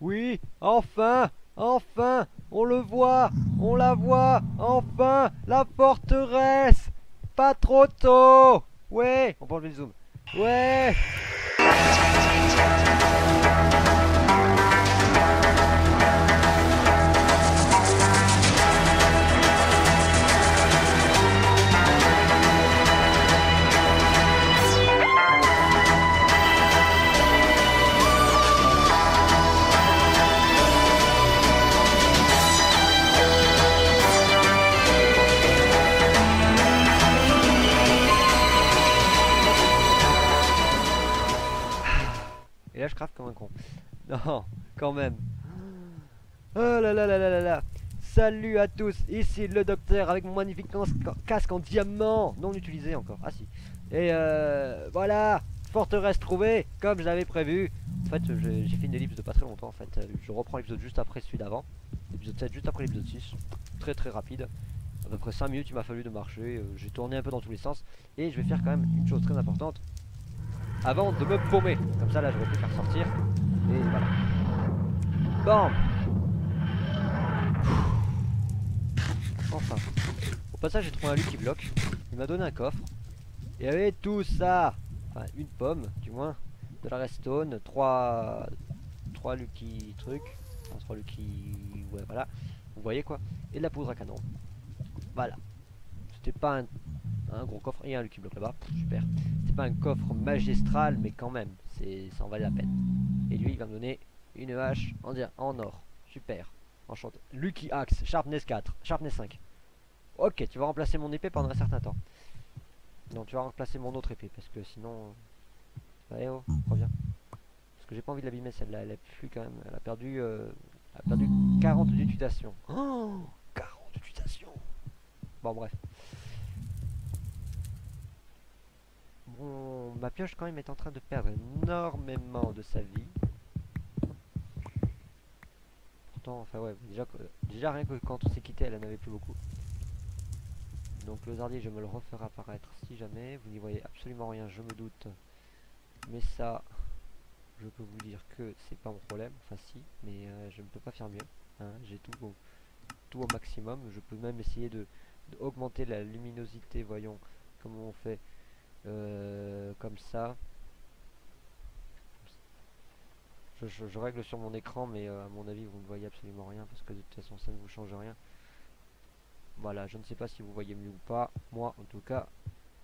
Oui, enfin, enfin, on le voit, on la voit, enfin, la forteresse. Pas trop tôt. Ouais, on peut enlever le zoom. Ouais. Et là, je crave comme un con. Non, quand même. Oh là là là là là là. Salut à tous, ici le docteur avec mon magnifique casque en diamant. Non utilisé encore, ah si. Et voilà, forteresse trouvée, comme j'avais prévu. En fait, j'ai fait une ellipse de pas très longtemps. En fait, je reprends l'épisode juste après celui d'avant. L'épisode 7 juste après l'épisode 6. Très très rapide. À peu près 5 minutes il m'a fallu de marcher. J'ai tourné un peu dans tous les sens. Et je vais faire quand même une chose très importante avant de me paumer. Comme ça là j'aurais pu faire sortir. Et voilà. Bam. Enfin. Au passage j'ai trouvé un lit qui bloque. Il m'a donné un coffre. Et avec tout ça, enfin une pomme du moins, de la redstone, 3 lucky trucs, enfin 3 lucky, ouais voilà, vous voyez quoi, et de la poudre à canon. Voilà, c'était pas un gros coffre, et un lucky block là-bas, super. C'était pas un coffre magistral, mais quand même, ça en valait la peine. Et lui il va me donner une hache en or, super, enchanté. Lucky axe, sharpness 4, sharpness 5. Ok, tu vas remplacer mon épée pendant un certain temps. Non, tu vas remplacer mon autre épée, parce que sinon... Ouais, oh, reviens. Parce que j'ai pas envie de l'abîmer celle-là, elle a plus quand même. Elle a perdu 40 d'utilisation. Oh, 40 d'utilisation. Bon, bref. Bon, ma pioche quand même est en train de perdre énormément de sa vie. Pourtant, enfin ouais, déjà rien que quand on s'est quitté, elle en avait plus beaucoup. Donc le zardier, je me le referai apparaître si jamais. Vous n'y voyez absolument rien, je me doute. Mais ça, je peux vous dire que c'est pas mon problème. Enfin si, mais je ne peux pas faire mieux. Hein, j'ai tout au maximum. Je peux même essayer de augmenter la luminosité. Voyons comment on fait. Comme ça. Je règle sur mon écran, mais à mon avis vous ne voyez absolument rien parce que de toute façon ça ne vous change rien. Voilà, je ne sais pas si vous voyez mieux ou pas. Moi en tout cas,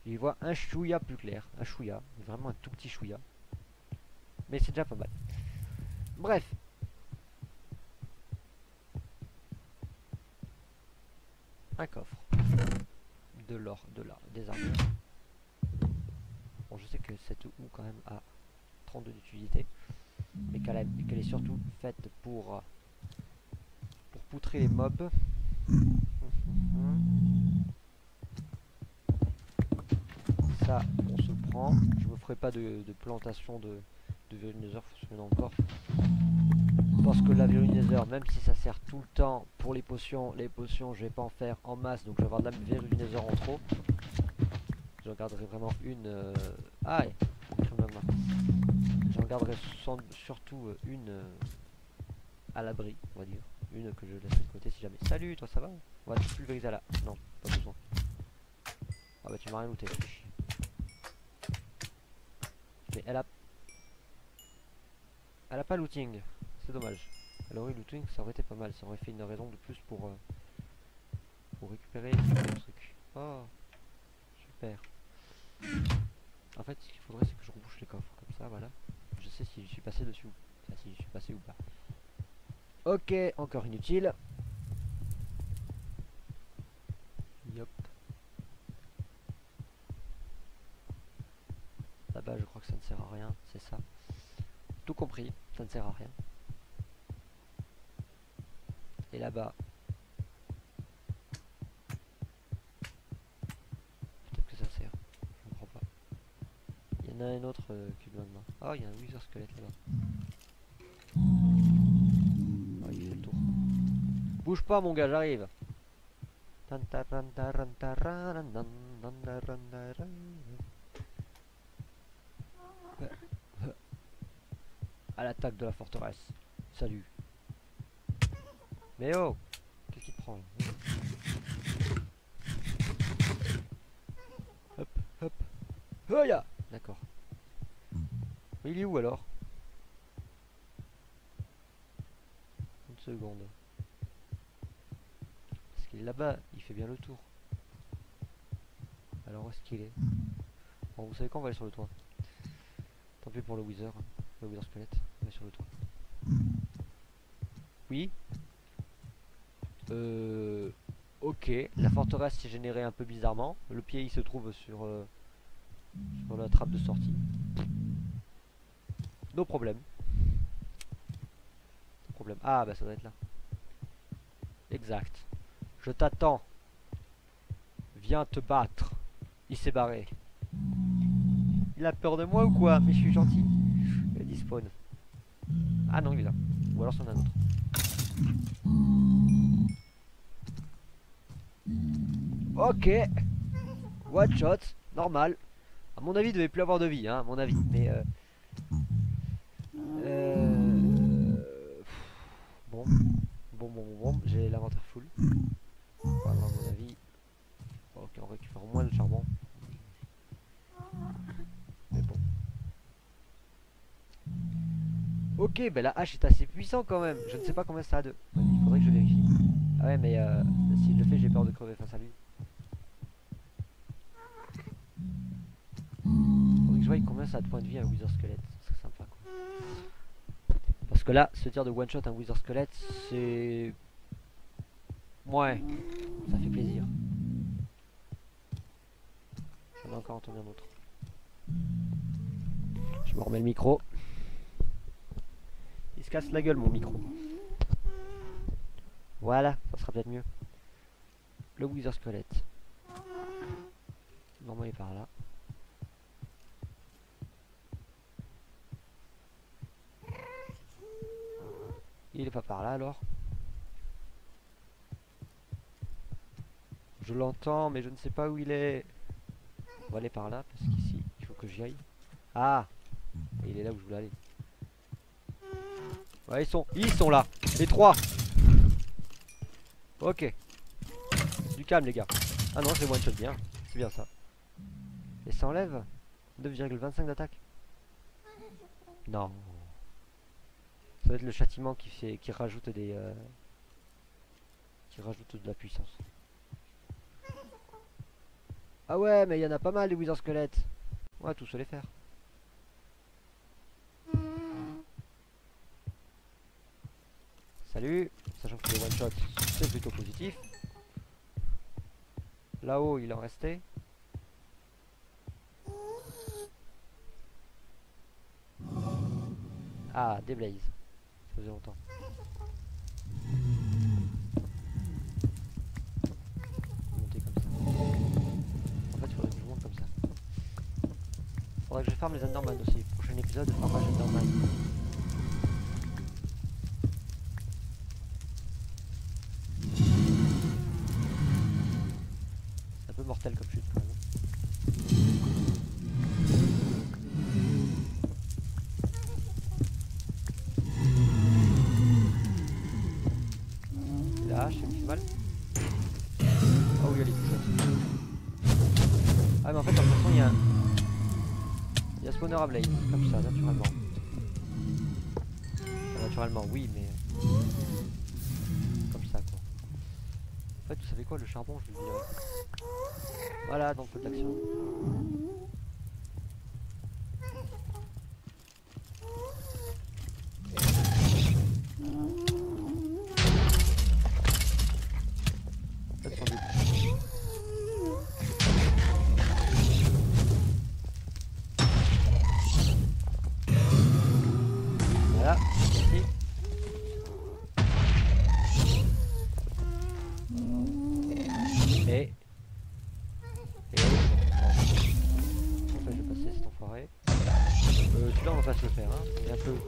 j'y vois un chouïa plus clair. Un chouïa, vraiment un tout petit chouïa. Mais c'est déjà pas mal. Bref. Un coffre. De l'or, des armures. Bon, je sais que cette houe quand même a 32 d'utilité, mais qu'elle est surtout faite pour poutrer les mobs. Ça, on se le prend. Je me ferai pas de plantation de Véronizer, faut se mettre encore. Parce que la Véronizer, même si ça sert tout le temps pour les potions je vais pas en faire en masse, donc je vais avoir de la Véronizer en trop. J'en garderai vraiment une. Ah, j'en garderai surtout une à l'abri, on va dire. Une que je laisse de côté si jamais. Salut, toi ça va? On va te pulvériser là. Non, pas besoin. Ah bah tu m'as rien looté. Mais elle a pas looting. C'est dommage. Elle aurait looting, ça aurait été pas mal. Ça aurait fait une raison de plus pour récupérer le truc. Oh, super. En fait, ce qu'il faudrait, c'est que je rebouche les coffres. Comme ça, voilà. Je sais si je suis passé dessus. Enfin, si je suis passé ou pas. Ok, encore inutile. Yop. Là-bas, je crois que ça ne sert à rien. C'est ça. Tout compris, ça ne sert à rien. Et là-bas, peut-être que ça sert. Je ne crois pas. Il y en a un autre qui est loin de moi. Oh, il y a un Wither squelette là-bas. Oh, il fait le tour. Bouge pas, mon gars, j'arrive. À l'attaque de la forteresse. Salut. Mais oh, qu'est-ce qu'il prend là? Hop, hop. Oh ya. D'accord. Mais il est où alors? Une seconde. Parce qu'il est là-bas, il fait bien le tour. Alors où est-ce qu'il est? Bon, vous savez quoi, on va aller sur le toit. Tant pis pour le Wither squelette, on va sur le toit. Oui. Ok, la forteresse s'est générée un peu bizarrement. Le pied il se trouve sur la trappe de sortie. No problème. Problème. Ah bah ça doit être là. Exact. Je t'attends. Viens te battre. Il s'est barré. Il a peur de moi ou quoi? Mais je suis gentil. Il a dit spawn. Ah non il est là. Ou alors c'en a un autre. Ok. One shot. Normal. À mon avis il devait plus avoir de vie hein, à mon avis. Mais Bon, j'ai l'inventaire full. Enfin, à mon avis. Ok, on récupère au moins le charbon. Mais bon. Ok, ben la hache est assez puissant quand même. Je ne sais pas combien ça a de. Il faudrait que je vérifie. Ah ouais, mais si je le fais, j'ai peur de crever face à lui. Faudrait que je voie combien ça a de points de vie un Wither squelette. Ce serait sympa quoi. Parce que là, ce tir de one shot un Wither squelette, c'est. Ouais, ça fait plaisir. J'en ai encore entendu un autre. Je me remets le micro. Il se casse la gueule mon micro. Voilà, ça sera peut-être mieux. Le Wither squelette. Normalement il est par là. Il est pas par là alors. Je l'entends mais je ne sais pas où il est. On va aller par là parce qu'ici il faut que j'y aille. Ah, il est là où je voulais aller. Ouais ils sont là. Les trois. Ok. Du calme les gars. Ah non c'est one shot bien. C'est bien ça. Et ça enlève 9,25 d'attaque. Non. Ça va être le châtiment qui rajoute des qui rajoute de la puissance. Ah ouais mais il y en a pas mal des Wither squelettes. On va tous se les faire. Salut. Sachant que les one shot c'est plutôt positif. Là-haut il en restait. Ah des blazes. Ça faisait longtemps. Monter comme ça. En fait il faudrait que je monte comme ça. Faudrait que je farme les Enderman aussi. Prochain épisode de farmage Enderman. C'est un peu mortel comme chute quand même. La hache, ça me fait mal. Ah oui, elle est touchante. Ah mais en fait, de toute façon, il y a un spawner à blaze, comme ça, naturellement. Enfin, naturellement, oui, mais comme ça, quoi. En fait, vous savez quoi, le charbon, je vais le virer. Voilà, donc peu d'action. Voilà, merci. Et enfin, je vais passer cet enfoiré. Celui-là on va pas se le faire hein.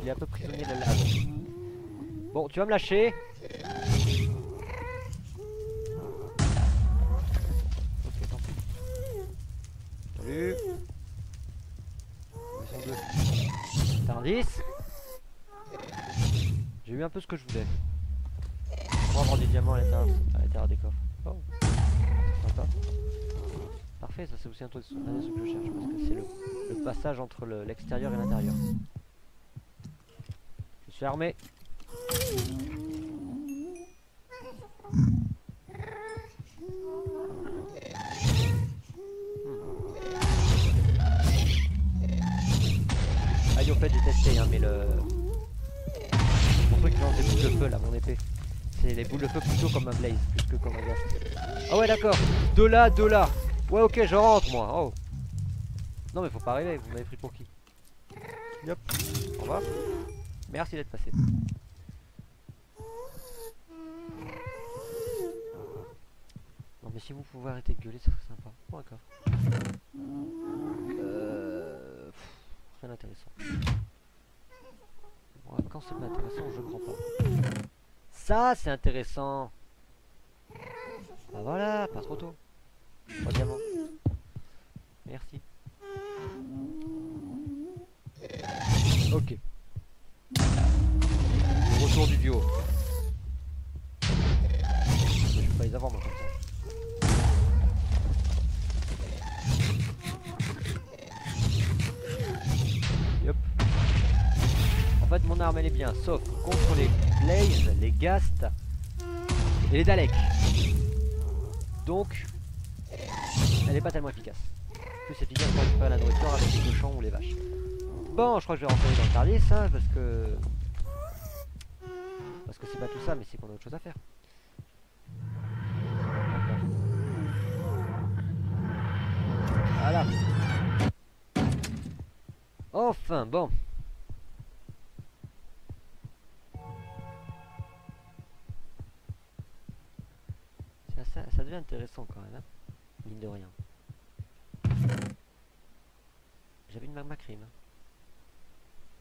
Il est un peu prisonnier de la lave. Bon tu vas me lâcher. Ok tant pis. Salut. Ils sont deux. T'as un 10. J'ai eu un peu ce que je voulais. Pour avoir des diamants à l'intérieur des coffres. Oh, sympa. Parfait, ça c'est aussi un truc que je cherche parce que c'est le passage entre l'extérieur et l'intérieur. Je suis armé. Aïe, au fait j'ai testé hein, mais mon truc qui lance des boules de feu là, mon épée. C'est les boules de feu plutôt comme un blaze, plus que comme un gaz. Ah ouais d'accord, de là. Ouais ok je rentre moi. Oh. Non mais faut pas arriver, vous m'avez pris pour qui? Yop. Au revoir. Merci d'être passé. Non mais si vous pouvez arrêter de gueuler, ça serait sympa. Bon d'accord. Rien d'intéressant. Bon, quand c'est pas intéressant, je comprends pas. Ça c'est intéressant. Bah voilà, pas trop tôt. 3 diamants. Merci. Ok. Le retour du duo. Je vais pas les avoir moi comme ça. Yop. En fait mon arme elle est bien, sauf contre les Blaze, les Ghast et les Daleks. Donc elle est pas tellement efficace. Plus efficace pour récupérer la nourriture avec les cochons ou les vaches. Bon, je crois que je vais rentrer dans le Tardis hein, parce que c'est pas tout ça, mais c'est qu'on a autre chose à faire. Voilà. Enfin, bon. Ça devient intéressant quand même, hein, mine de rien. J'avais une magma cream.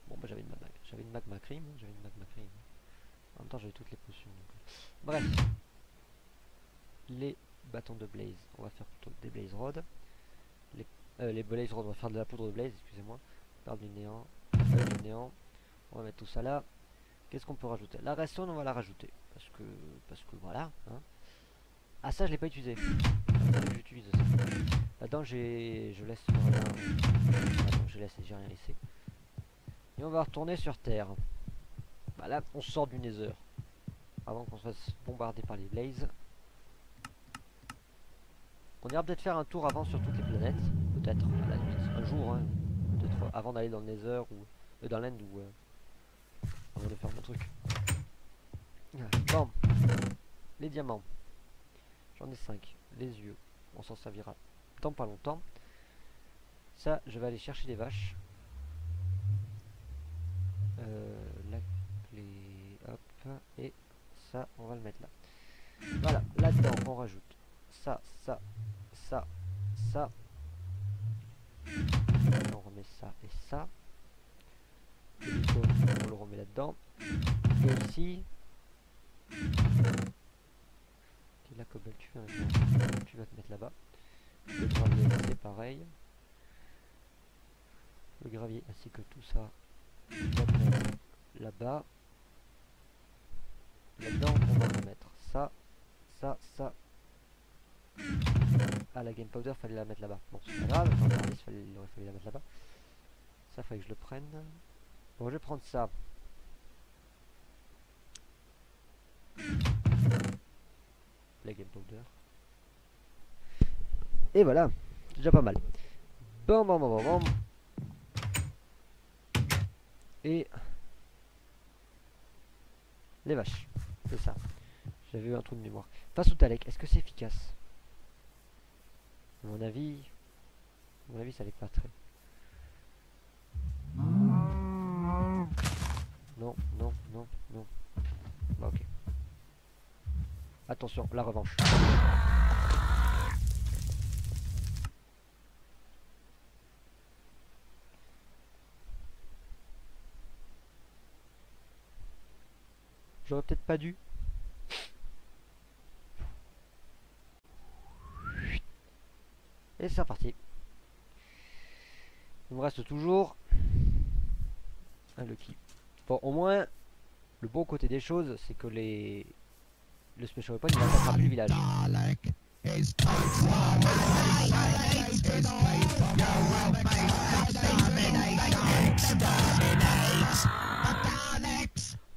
Bon bah j'avais une magma cream, En même temps j'avais toutes les potions. Donc. Bref. Les bâtons de blaze, on va faire plutôt des blaze rods. Les blaze rods, on va faire de la poudre de blaze, excusez-moi. Perle du néant, du néant. On va mettre tout ça là. Qu'est-ce qu'on peut rajouter? La redstone on va la rajouter. Parce que voilà. Hein. Ah ça je l'ai pas utilisé. J'utilise ça. Là-dedans je laisse rien. J'ai rien laissé. Et on va retourner sur Terre. Bah là on sort du Nether. Avant qu'on se fasse bombarder par les blazes. On ira peut-être faire un tour avant sur toutes les planètes. Peut-être à la limite. Un jour hein. Peut-être avant d'aller dans le Nether ou dans l'End ou avant de faire mon truc. Bon. Les diamants. J'en ai 5. Les yeux. On s'en servira dans pas longtemps. Ça, je vais aller chercher des vaches. La clé. Hop. Et ça, on va le mettre là. Voilà. Là-dedans, on rajoute ça. On remet ça et ça. On le remet là-dedans. Et ici. La cobble, tu vas te mettre là-bas. Le gravier, c'est pareil. Le gravier ainsi que tout ça, on va te mettre là-bas. Là-dedans, on va remettre ça. Ah, la game powder, fallait la mettre là-bas. Bon, c'est pas grave, il aurait fallu la mettre là-bas. Ça, fallait que je le prenne. Bon, je vais prendre ça. La game powder. Et voilà, c'est déjà pas mal. Bon. Et les vaches, c'est ça. J'avais eu un trou de mémoire. Face au Talek, est-ce que c'est efficace? À mon avis, ça l'est pas très. Non. Bah ok. Attention, la revanche. J'aurais peut-être pas dû. Et c'est reparti. Il me reste toujours un lucky. Bon, au moins, Le bon côté des choses, c'est que le special weapon il attaquera plus le village. En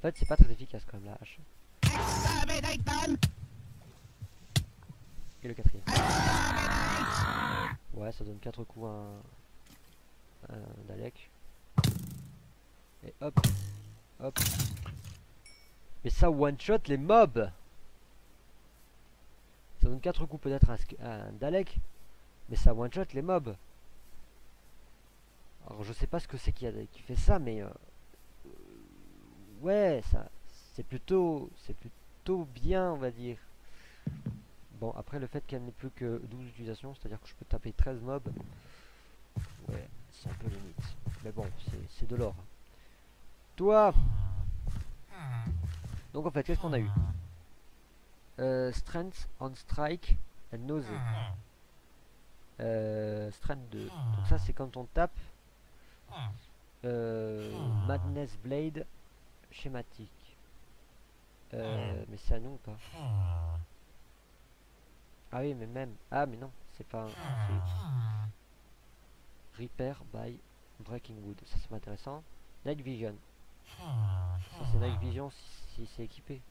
fait, c'est pas très efficace quand même la hache. Et le quatrième. Ouais, ça donne 4 coups à un Dalek. Et hop, hop. Mais ça one shot les mobs. Ça donne 4 coups peut-être à un Dalek. Mais ça one shot les mobs. Alors je sais pas ce que c'est qui fait ça, mais ouais, ça c'est plutôt bien on va dire. Bon après le fait qu'elle n'ait plus que 12 utilisations, c'est-à-dire que je peux taper 13 mobs. Ouais, c'est un peu limite. Mais bon, c'est de l'or. Toi. Donc en fait, qu'est-ce qu'on a eu? Strength on strike and nausea. Strength 2. Donc ça c'est quand on tape. Madness Blade schématique. Mais c'est à nous ou pas? Ah oui mais même. Ah mais non, c'est pas Repair by Breaking Wood. Ça c'est intéressant. Night Vision. Ça c'est Night Vision si c'est équipé.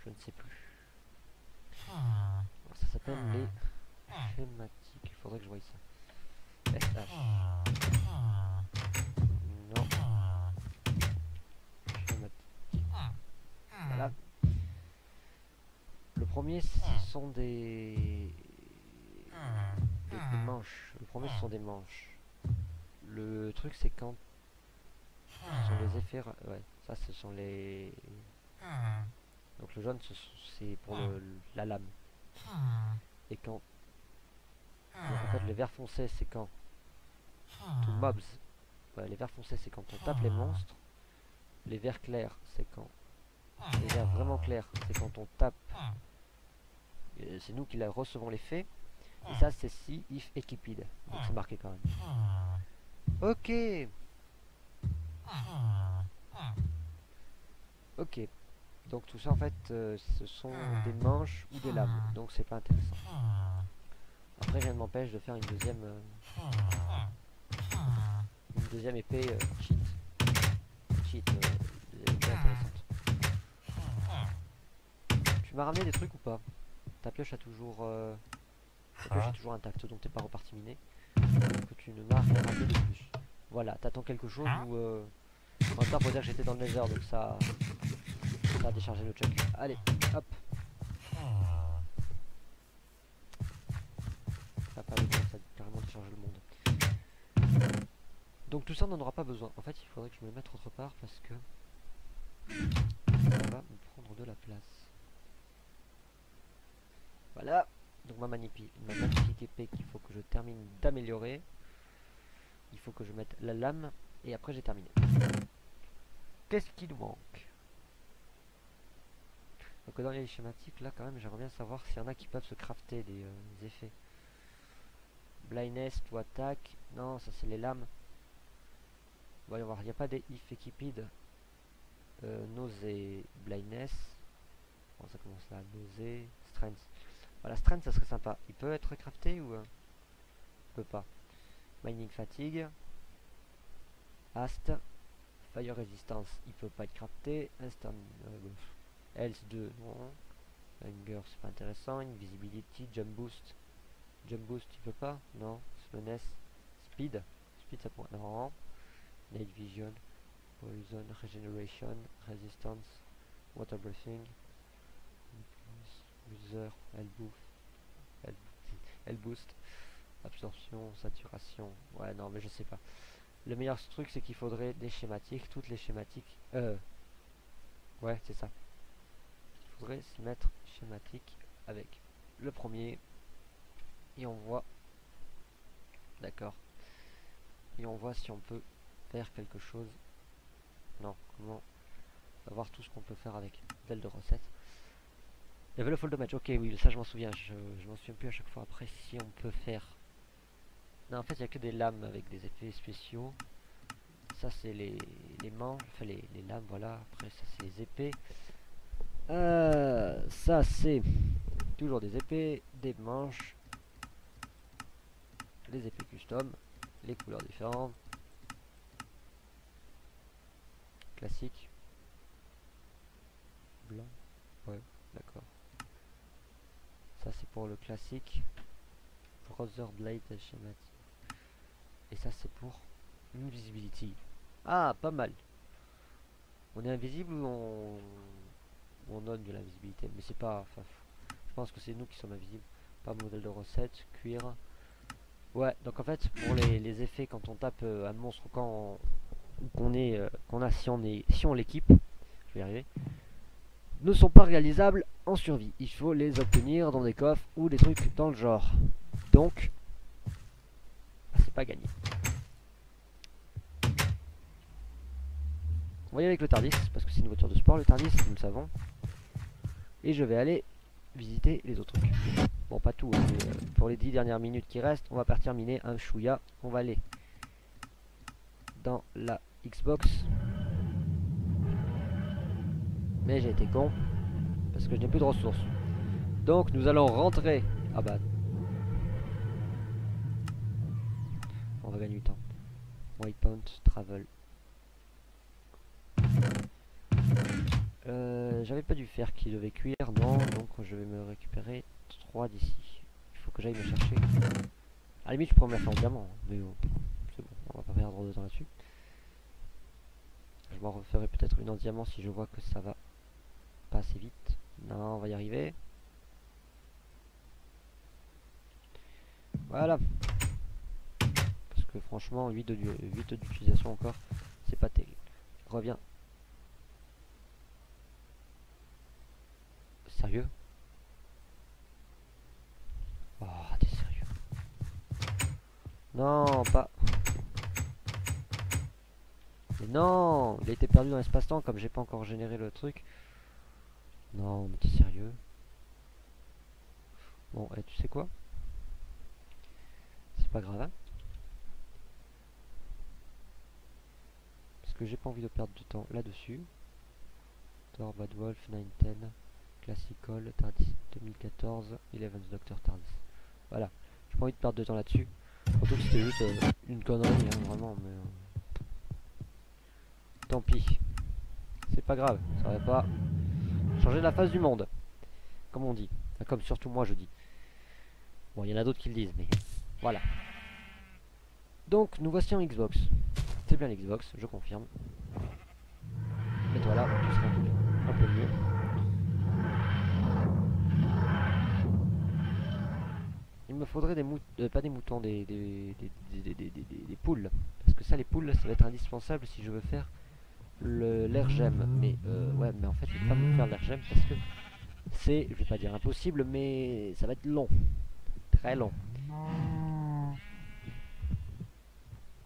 Je ne sais plus. Alors, ça s'appelle les schématiques. Il faudrait que je voie ça. SH. Non. Schématique. Voilà. Le premier, ce sont des manches. Le premier, ce sont des manches. Le truc, c'est quand ce sont les effets. Ouais, ça, ce sont les. Donc le jaune, c'est pour la lame. Et quand. Donc, en fait, les verts foncés, c'est quand. To mobs. Ouais, les verts foncés, c'est quand on tape les monstres. Les verts clairs, c'est quand. Les verts vraiment clairs, c'est quand on tape. C'est nous qui la recevons l'effet. Et ça, c'est si, if, equiped. Donc c'est marqué quand même. Ok. Ok. Donc tout ça, en fait, ce sont des manches ou des lames. Donc c'est pas intéressant. Après, rien ne m'empêche de faire une deuxième épée cheat. Cheat, intéressante. Tu m'as ramené des trucs ou pas? Ta pioche a toujours... ta pioche est toujours intacte, donc t'es pas reparti miné. Que tu ne m'as rien ramené de plus. Voilà, t'attends quelque chose ou... En même temps, faut dire que j'étais dans le nether, donc ça a déchargé le chuck. Allez, hop. Ça a pas le temps, ça a carrément déchargé le monde. Donc tout ça, on n'en aura pas besoin. En fait, il faudrait que je me le mette autre part parce que... ça va me prendre de la place. Voilà. Donc ma magnifique épée qu'il faut que je termine d'améliorer. Il faut que je mette la lame et après j'ai terminé. Qu'est-ce qui nous manque? Donc dans les schématiques là quand même j'aimerais bien savoir s'il y en a qui peuvent se crafter des effets. Blindness ou attaque. Non ça c'est les lames. Voyons voir, il n'y a pas des if equiped. Nausée, blindness. Bon ça commence là, nausée, strength. Voilà, strength ça serait sympa. Il peut être crafté ou il peut pas. Mining fatigue. Hast. Fire resistance, il peut pas être crafté. Instant. Health 2, non. Hunger, c'est pas intéressant. Invisibility, jump boost. Jump boost, il peut pas. Non. Slowness. Speed. Speed, ça pourrait. Non. Night vision. Poison, regeneration. Resistance. Water breathing. User. Health boost. Absorption, saturation. Ouais, non, mais je sais pas. Le meilleur truc, c'est qu'il faudrait des schématiques. Toutes les schématiques. Ouais, c'est ça. Il faudrait s'y mettre schématique avec le premier. Et on voit. D'accord. Et on voit si on peut faire quelque chose. Non, comment. On va voir tout ce qu'on peut faire avec Del de recette. Level of all damage. Ok, oui, ça je m'en souviens. Je m'en souviens plus à chaque fois. Après, si on peut faire. Non, en fait, il n'y a que des lames avec des effets spéciaux. ça c'est les manches, enfin les lames, voilà. Après ça c'est les épées. Ça c'est toujours des épées, des manches, les épées custom, les couleurs différentes, classique, blanc, ouais, d'accord. Ça c'est pour le classique, Brother Blade schématique. Et ça c'est pour Invisibility. Ah, pas mal. On est invisible ou on donne de l'invisibilité, mais c'est pas, enfin, je pense que c'est nous qui sommes invisibles. Pas modèle de recette, cuir. Ouais, donc en fait pour les effets quand on tape un monstre, quand qu'on a, si on l'équipe, je vais y arriver, ne sont pas réalisables en survie. Il faut les obtenir dans des coffres ou des trucs dans le genre. Donc bah, c'est pas gagné. On va y aller avec le Tardis parce que c'est une voiture de sport le Tardis, nous le savons. Et je vais aller visiter les autres trucs. Bon, pas tout, hein, mais pour les 10 dernières minutes qui restent, on va partir miner un chouïa. On va aller dans la Xbox. Mais j'ai été con, parce que je n'ai plus de ressources. Donc nous allons rentrer. Ah bah. On va gagner du temps. Waypoint, travel. J'avais pas du fer qui devait cuire, non. Donc je vais me récupérer 3 d'ici. Il faut que j'aille me chercher. À la limite, je pourrais me la faire en diamant, mais bon, c'est bon, on va pas perdre de temps là-dessus. Je m'en referai peut-être une en diamant si je vois que ça va pas assez vite. Non, on va y arriver. Voilà. Parce que franchement, 8 d'utilisation encore, c'est pas terrible. Reviens. Sérieux? Oh, t'es sérieux? Non, pas. Mais non, il a été perdu dans l'espace-temps comme j'ai pas encore généré le truc. Non, mais t'es sérieux? Bon, et tu sais quoi? C'est pas grave, hein? Parce que j'ai pas envie de perdre du temps là-dessus. Thor, Bad Wolf, 910, Classical, Tardis 2014, Eleven's Doctor Tardis. Voilà, j'ai pas envie de perdre de temps là-dessus. Surtout que c'était juste une connerie, hein, vraiment, mais... tant pis. C'est pas grave, ça va pas changer la face du monde. Comme on dit. Enfin, comme surtout moi je dis. Bon, il y en a d'autres qui le disent, mais voilà. Donc, nous voici en Xbox. C'est bien l'Xbox, je confirme. Mets-toi là, tu seras un peu mieux. Il me faudrait des moutons, pas des moutons, des poules. Parce que ça, les poules, ça va être indispensable si je veux faire l'AirGem. Mais ouais, mais en fait, je vais pas me faire l'AirGem parce que c'est, je vais pas dire impossible, mais ça va être long. Très long.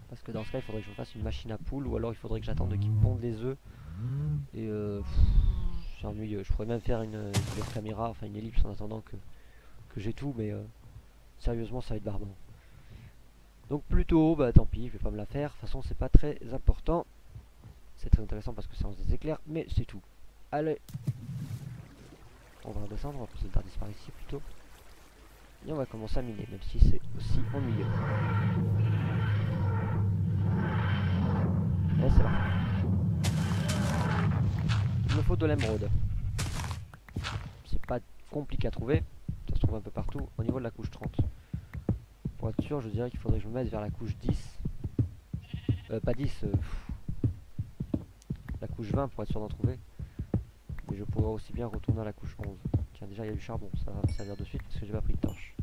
Parce que dans ce cas, il faudrait que je fasse une machine à poules ou alors il faudrait que j'attende qu'ils pondent les œufs. Et c'est ennuyeux. Je pourrais même faire une caméra, enfin une ellipse en attendant que j'ai tout, mais sérieusement, ça va être barbant. Donc plutôt, bah tant pis, je vais pas me la faire. De toute façon, c'est pas très important. C'est très intéressant parce que ça lance des éclairs, mais c'est tout. Allez, on va redescendre, on va poser le Tardis par ici plutôt. Et on va commencer à miner, même si c'est aussi ennuyeux. Et c'est là. Il me faut de l'émeraude. C'est pas compliqué à trouver. Ça se trouve un peu partout au niveau de la couche 30. Pour être sûr, je dirais qu'il faudrait que je me mette vers la couche 10. Pas 10. La couche 20 pour être sûr d'en trouver. Mais je pourrais aussi bien retourner à la couche 11. Tiens, déjà il y a du charbon. Ça va me servir de suite parce que j'ai pas pris de torche.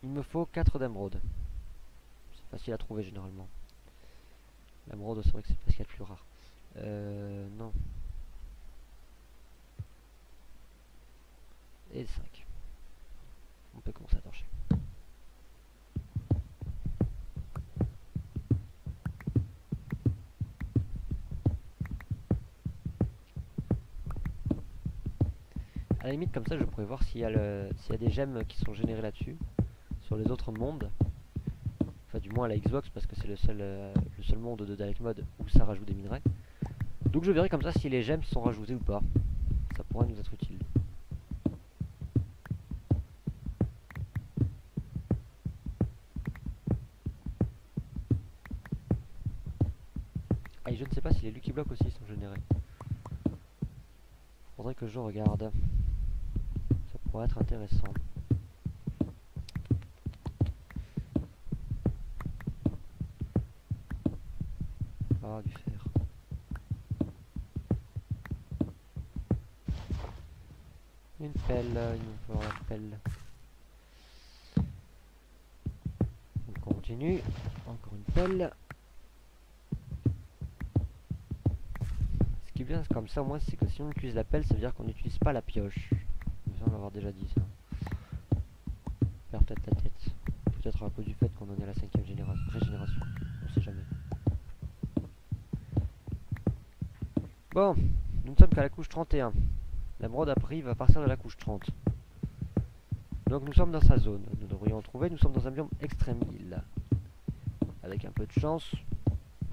Il me faut 4 d'émeraude. C'est facile à trouver généralement. L'émeraude, c'est vrai que c'est parce qu'il y a de plus rare. Non. Et 5. On peut commencer à torcher. À la limite, comme ça, je pourrais voir s'il y a des gemmes qui sont générées là-dessus, sur les autres mondes. Enfin, du moins à la Xbox, parce que c'est le seul monde de Direct Mode où ça rajoute des minerais. Donc je verrai comme ça si les gemmes sont rajoutées ou pas. Ça pourrait nous être utile. Ah, et je ne sais pas si les Lucky Blocks aussi sont générés. Faudrait que je regarde. Ça pourrait être intéressant. Ah, du fer. Une pelle, il nous faut une pelle. On continue. Encore une pelle. Ce qui est bien comme ça, au moins, c'est que si on utilise la pelle, ça veut dire qu'on n'utilise pas la pioche. Ça, on l'avoir déjà dit ça. Perd peut-être la tête. Peut-être à cause du fait qu'on en est à la 5ème régénération. On sait jamais. Bon, nous ne sommes qu'à la couche 31. L'émeraude arrive à partir de la couche 30. Donc nous sommes dans sa zone. Nous devrions en trouver. Nous sommes dans un biome extrême île. Avec un peu de chance,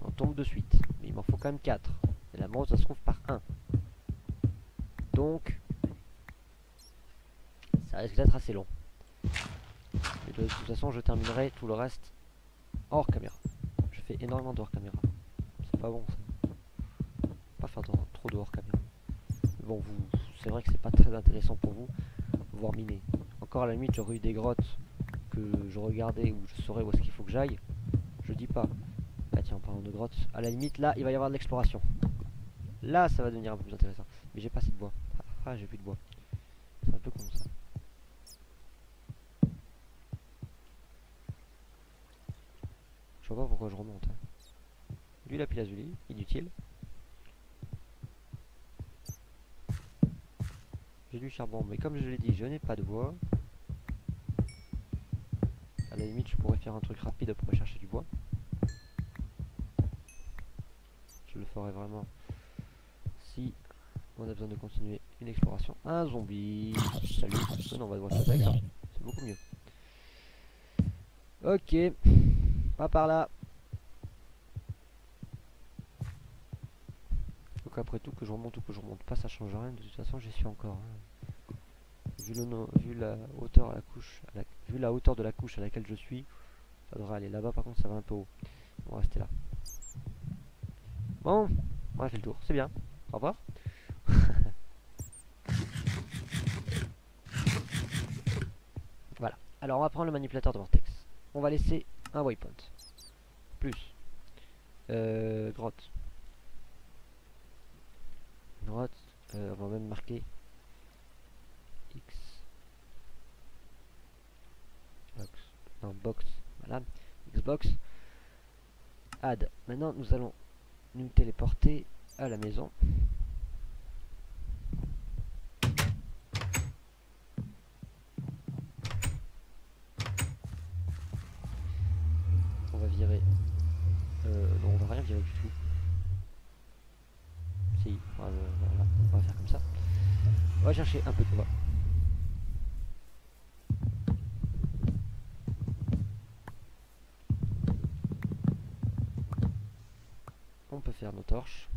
on tombe de suite. Mais il m'en faut quand même 4. Et l'émeraude, ça se trouve par 1. Donc, ça risque d'être assez long. Et de toute façon, je terminerai tout le reste hors caméra. Je fais énormément de hors caméra. C'est pas bon ça. Pas faire trop de hors caméra. Mais bon, c'est vrai que c'est pas très intéressant pour vous, voir miner. Encore à la limite, j'aurais eu des grottes que je regardais où je saurais où est-ce qu'il faut que j'aille. Je dis pas. Ah tiens, en parlant de grottes, à la limite, là, il va y avoir de l'exploration. Là, ça va devenir un peu plus intéressant. Mais j'ai pas assez de bois. Ah, j'ai plus de bois. C'est un peu con ça. Je vois pas pourquoi je remonte. Hein. Du lapis lazuli, inutile. J'ai du charbon, mais comme je l'ai dit, je n'ai pas de bois. À la limite, je pourrais faire un truc rapide pour aller chercher du bois. Je le ferai vraiment si on a besoin de continuer une exploration. Un zombie. Salut. Non, on va devoir faire ça. C'est beaucoup mieux. Ok. Pas par là. Donc après tout, que je remonte ou que je remonte pas, ça change rien. De toute façon, j'y suis encore. Hein. Vu la hauteur à la couche, vu la hauteur de la couche à laquelle je suis, ça devrait aller. Là-bas, par contre, ça va un peu haut. On va rester là. Bon, on a fait le tour. C'est bien. Au revoir. Voilà. Alors, on va prendre le manipulateur de vortex. On va laisser un waypoint. Plus. Grotte. Grotte. On va même marquer X. Box. Non, box. Voilà. Xbox. Add. Maintenant, nous allons nous téléporter à la maison. On va virer. Non, on va rien virer du tout. Si, voilà, on va faire comme ça. On va chercher un peu de bois. On peut faire nos torches.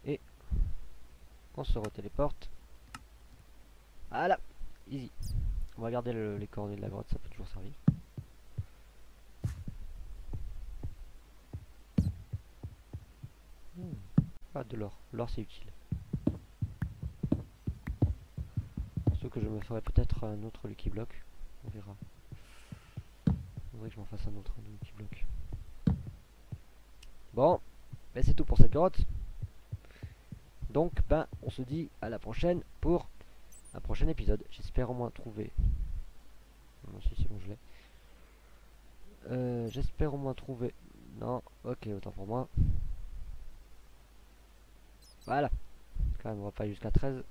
Et on se retéléporte. Voilà, easy. On va garder les coordonnées de la grotte, ça peut toujours servir. Pas de l'or, l'or c'est utile. Sauf que je me ferai peut-être un autre Lucky Block, on verra. Il faudrait que je m'en fasse un autre Lucky Block. Bon, ben c'est tout pour cette grotte. Donc ben on se dit à la prochaine pour un prochain épisode. J'espère au moins trouver. Non, si c'est bon, je l'ai. J'espère au moins trouver. Non, ok, autant pour moi. Voilà. Quand même, on va pas jusqu'à 13.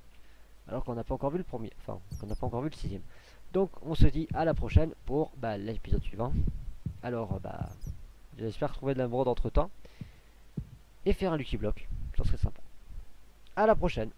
alors qu'on n'a pas encore vu le premier, enfin qu'on n'a pas encore vu le sixième. Donc on se dit à la prochaine pour l'épisode suivant. Alors j'espère trouver de l'émeraude entre temps et faire un Lucky Block, ça serait sympa. À la prochaine.